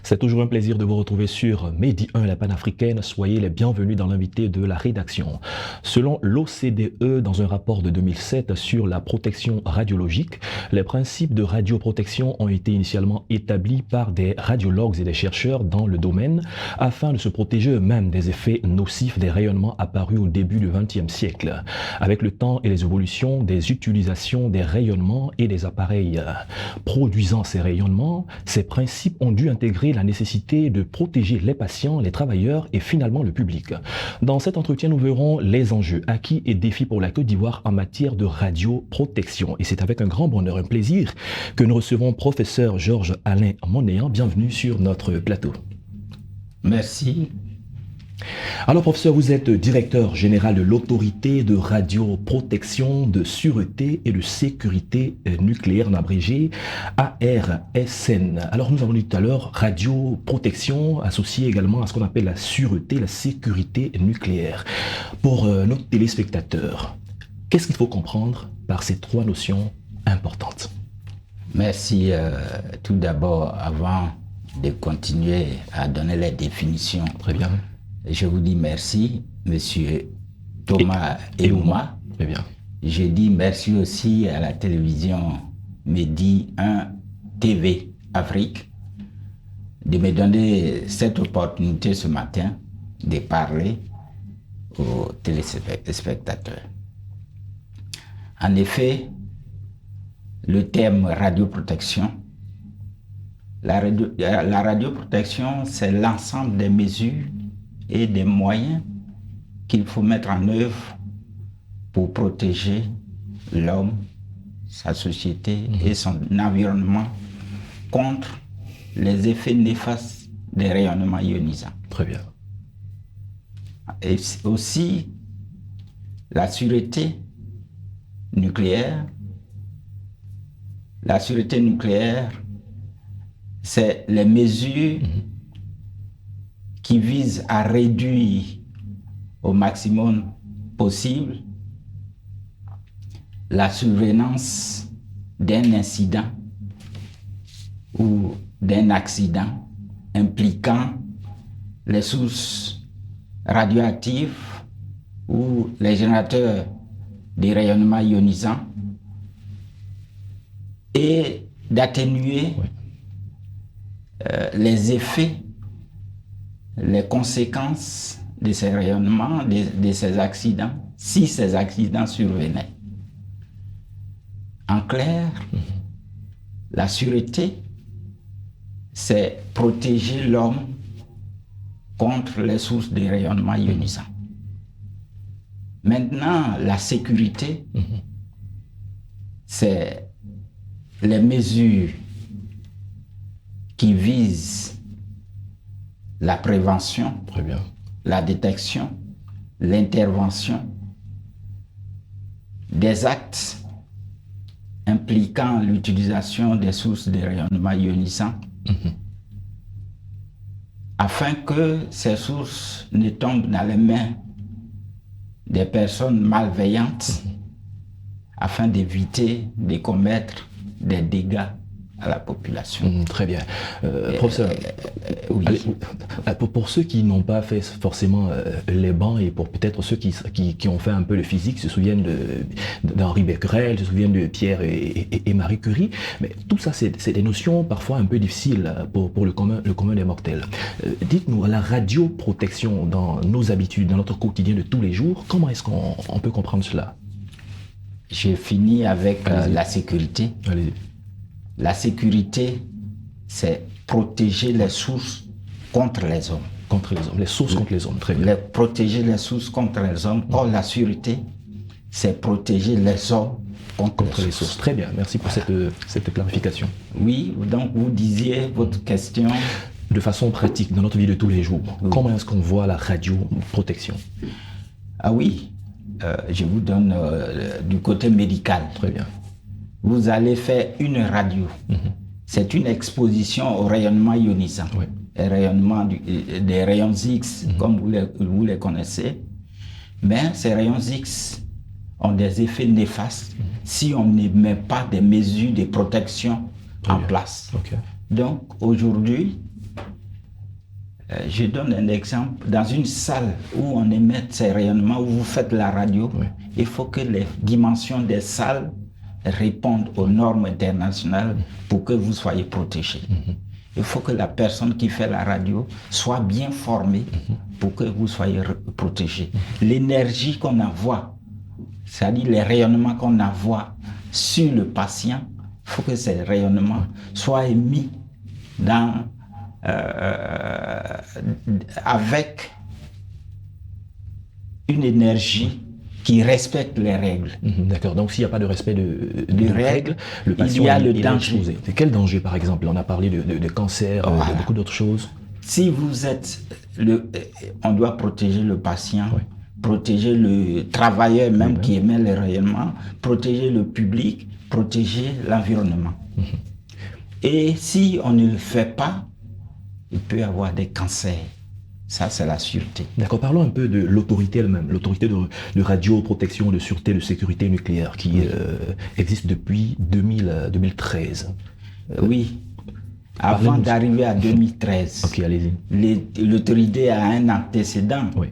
C'est toujours un plaisir de vous retrouver sur Medi 1, la panafricaine. Soyez les bienvenus dans l'invité de la rédaction. Selon l'OCDE, dans un rapport de 2007 sur la protection radiologique, les principes de radioprotection ont été initialement établis par des radiologues et des chercheurs dans le domaine afin de se protéger eux-mêmes des effets nocifs des rayonnements apparus au début du XXe siècle. Avec le temps et les évolutions des utilisations des rayonnements et des appareils produisant ces rayonnements, ces principes ont dû intégrer la nécessité de protéger les patients, les travailleurs et finalement le public. Dans cet entretien, nous verrons les enjeux, acquis et défis pour la Côte d'Ivoire en matière de radioprotection. Et c'est avec un grand bonheur, un plaisir que nous recevons professeur Georges-Alain Monéan. Bienvenue sur notre plateau. Merci. Alors professeur, vous êtes directeur général de l'autorité de radioprotection, de sûreté et de sécurité nucléaire, en abrégé ARSN. Alors nous avons dit tout à l'heure radioprotection associée également à ce qu'on appelle la sûreté, la sécurité nucléaire. Pour nos téléspectateurs, qu'est-ce qu'il faut comprendre par ces trois notions importantes? Merci. Tout d'abord, avant de continuer à donner les définitions. Très bien. Je vous dis merci, monsieur Thomas Eouma. Très bien. Je dis merci aussi à la télévision Medi 1 TV Afrique de me donner cette opportunité ce matin de parler aux téléspectateurs. En effet, le terme radioprotection, la radioprotection, c'est l'ensemble des mesures et des moyens qu'il faut mettre en œuvre pour protéger l'homme, sa société et son environnement contre les effets néfastes des rayonnements ionisants. Très bien. Et aussi la sûreté nucléaire. La sûreté nucléaire, c'est les mesures qui vise à réduire au maximum possible la survenance d'un incident ou d'un accident impliquant les sources radioactives ou les générateurs des rayonnements ionisants et d'atténuer les effets, les conséquences de ces rayonnements, de ces accidents, si ces accidents survenaient. En clair, la sûreté, c'est protéger l'homme contre les sources de rayonnements ionisants. Maintenant, la sécurité, c'est les mesures qui visent la prévention, Très bien. la détection, l'intervention des actes impliquant l'utilisation des sources de rayonnement ionisant afin que ces sources ne tombent dans les mains des personnes malveillantes afin d'éviter de commettre des dégâts à la population. Très bien. Professeur, Oui. pour ceux qui n'ont pas fait forcément les bancs et pour peut-être ceux qui ont fait un peu le physique, se souviennent d'Henri Becquerel, se souviennent de Pierre et Marie Curie, mais tout ça c'est des notions parfois un peu difficiles pour le commun des mortels. Dites-nous, la radioprotection dans nos habitudes, dans notre quotidien de tous les jours, comment est-ce qu'on peut comprendre cela? J'ai fini avec la sécurité. Allez-y. La sécurité, c'est protéger les sources contre les hommes. Contre les hommes, les sources contre les hommes, très bien. Protéger les sources contre les hommes. Or, la sûreté, c'est protéger les hommes contre les sources. Très bien, merci pour cette clarification. Oui, donc vous disiez votre question. De façon pratique, dans notre vie de tous les jours, comment est-ce qu'on voit la radioprotection? Ah oui, je vous donne du côté médical. Très bien. Vous allez faire une radio. C'est une exposition au rayonnement ionisant. Oui. Les rayonnements des rayons X, comme vous les connaissez. Mais ces rayons X ont des effets néfastes si on ne met pas des mesures de protection en place. Okay. Donc aujourd'hui, Je donne un exemple. Dans une salle où on émet ces rayonnements, où vous faites la radio, oui. Il faut que les dimensions des salles répondent aux normes internationales pour que vous soyez protégés. Il faut que la personne qui fait la radio soit bien formée pour que vous soyez protégés. L'énergie qu'on envoie, c'est-à-dire les rayonnements qu'on envoie sur le patient, il faut que ces rayonnements soient émis avec une énergie qui respecte les règles. D'accord, donc s'il n'y a pas de respect de règles, le patient il y a le danger. De quel danger, par exemple? On a parlé de cancer, voilà. De beaucoup d'autres choses. Si vous êtes... on doit protéger le patient, oui. Protéger le travailleur même qui émet les rayonnements, protéger le public, protéger l'environnement. Et si on ne le fait pas, il peut y avoir des cancers. Ça, c'est la sûreté. D'accord, parlons un peu de l'autorité elle-même, l'autorité de radioprotection, de sûreté, de sécurité nucléaire qui existe depuis 2013. Oui, avant d'arriver à 2013, ok, allez-y. L'autorité a un antécédent. Oui.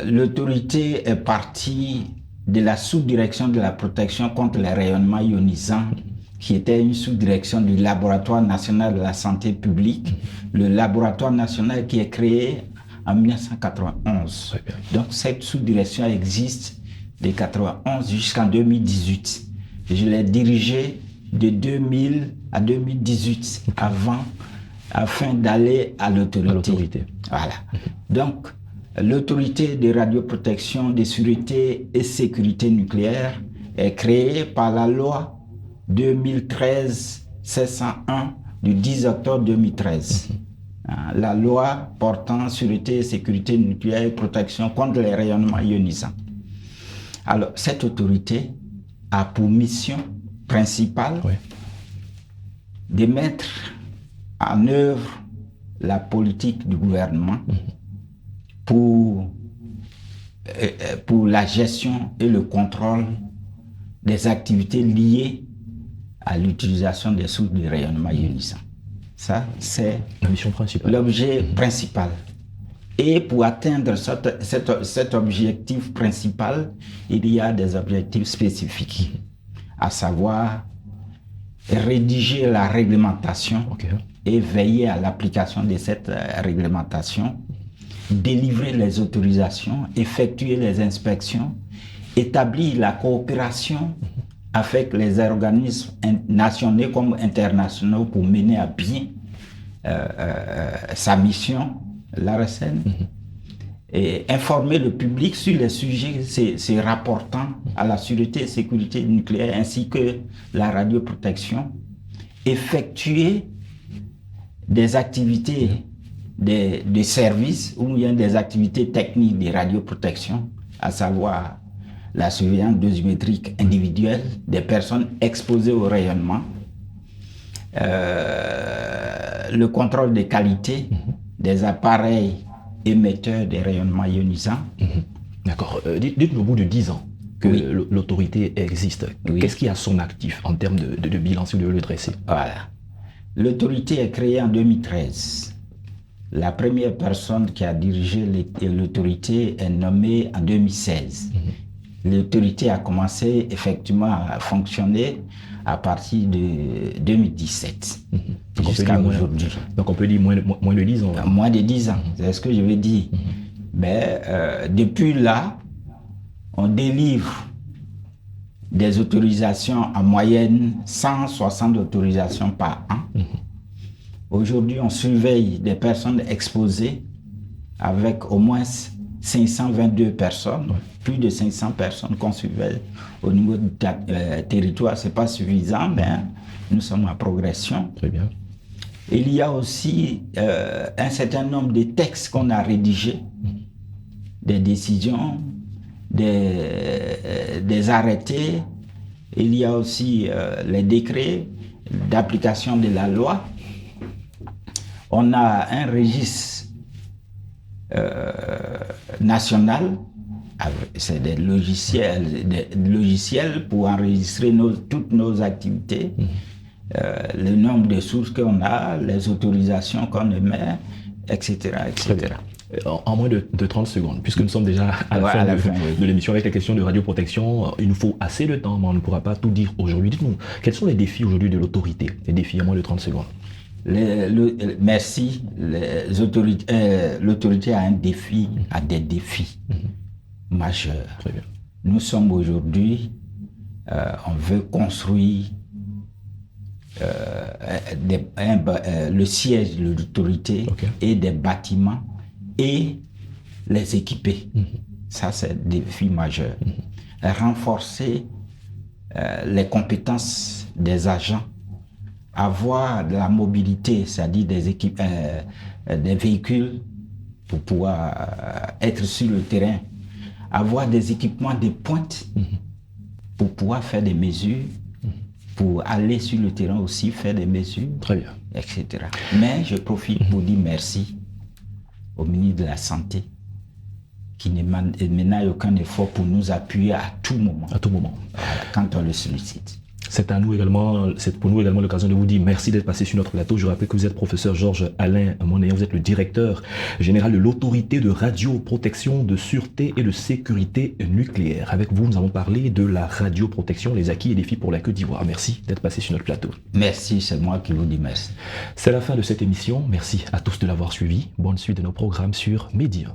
L'autorité est partie de la sous-direction de la protection contre les rayonnements ionisants, qui était une sous-direction du Laboratoire national de la santé publique, le laboratoire national qui est créé en 1991. Donc cette sous-direction existe de 1991 jusqu'en 2018. Je l'ai dirigée de 2000 à 2018, afin d'aller à l'autorité. Voilà. Donc, l'autorité de radioprotection, de sûreté et sécurité nucléaire est créée par la loi 2013-701 du 10 octobre 2013. La loi portant sûreté et sécurité nucléaire et protection contre les rayonnements ionisants. Alors, cette autorité a pour mission principale de mettre en œuvre la politique du gouvernement pour la gestion et le contrôle des activités liées à l'utilisation des sources de rayonnement ionisant. Ça, c'est la mission principale. L'objet principal. Et pour atteindre cet objectif principal, il y a des objectifs spécifiques, à savoir rédiger la réglementation et veiller à l'application de cette réglementation, délivrer les autorisations, effectuer les inspections, établir la coopération avec les organismes nationaux comme internationaux pour mener à bien sa mission, l'ARSN, et informer le public sur les sujets se rapportant à la sûreté et sécurité nucléaire ainsi que la radioprotection, effectuer des activités de services ou bien des activités techniques de radioprotection, à savoir la surveillance dosimétrique individuelle des personnes exposées au rayonnement, le contrôle de qualité des appareils émetteurs des rayonnements ionisants. D'accord. Dites-nous, au bout de 10 ans que l'autorité existe, qu'est-ce qui a son actif en termes de bilan, si vous devez le dresser? Voilà. L'autorité est créée en 2013. La première personne qui a dirigé l'autorité est nommée en 2016. L'autorité a commencé effectivement à fonctionner à partir de 2017 jusqu'à aujourd'hui. Donc on peut dire moins de 10 ans. Moins de 10 ans, c'est ce que je veux dire. Mais depuis là, on délivre des autorisations en moyenne 160 autorisations par an. Aujourd'hui, on surveille des personnes exposées avec au moins 522 personnes, plus de 500 personnes qu'on surveille au niveau du territoire. Ce n'est pas suffisant, mais nous sommes en progression. Très bien. Il y a aussi un certain nombre de textes qu'on a rédigés, des décisions, des arrêtés. Il y a aussi les décrets d'application de la loi. On a un registre national, c'est des logiciels pour enregistrer toutes nos activités. le nombre de sources qu'on a, les autorisations qu'on émet, etc. Très bien. En moins de 30 secondes, puisque nous sommes déjà à la fin oui. de l'émission avec la question de radioprotection, il nous faut assez de temps, mais on ne pourra pas tout dire aujourd'hui. Dites-nous, quels sont les défis aujourd'hui de l'autorité? Les défis en moins de 30 secondes. Merci. L'autorité a un défi, a des défis majeurs. Très bien. Nous sommes aujourd'hui, on veut construire le siège de l'autorité et des bâtiments et les équiper. Ça, c'est un défi majeur. Renforcer les compétences des agents, avoir de la mobilité, c'est-à-dire des véhicules pour pouvoir être sur le terrain, avoir des équipements de pointe pour pouvoir faire des mesures, pour aller sur le terrain aussi, faire des mesures, très bien, etc. Mais je profite pour dire merci au ministre de la Santé qui ne ménage aucun effort pour nous appuyer à tout moment. À tout moment. Voilà, quand on le sollicite. C'est pour nous également l'occasion de vous dire merci d'être passé sur notre plateau. Je rappelle que vous êtes professeur Georges Alain Monnéan, vous êtes le directeur général de l'autorité de radioprotection, de sûreté et de sécurité nucléaire. Avec vous, nous avons parlé de la radioprotection, les acquis et défis pour la Côte d'Ivoire. Merci d'être passé sur notre plateau. Merci, c'est moi qui vous dis merci. C'est la fin de cette émission. Merci à tous de l'avoir suivi. Bonne suite de nos programmes sur Média.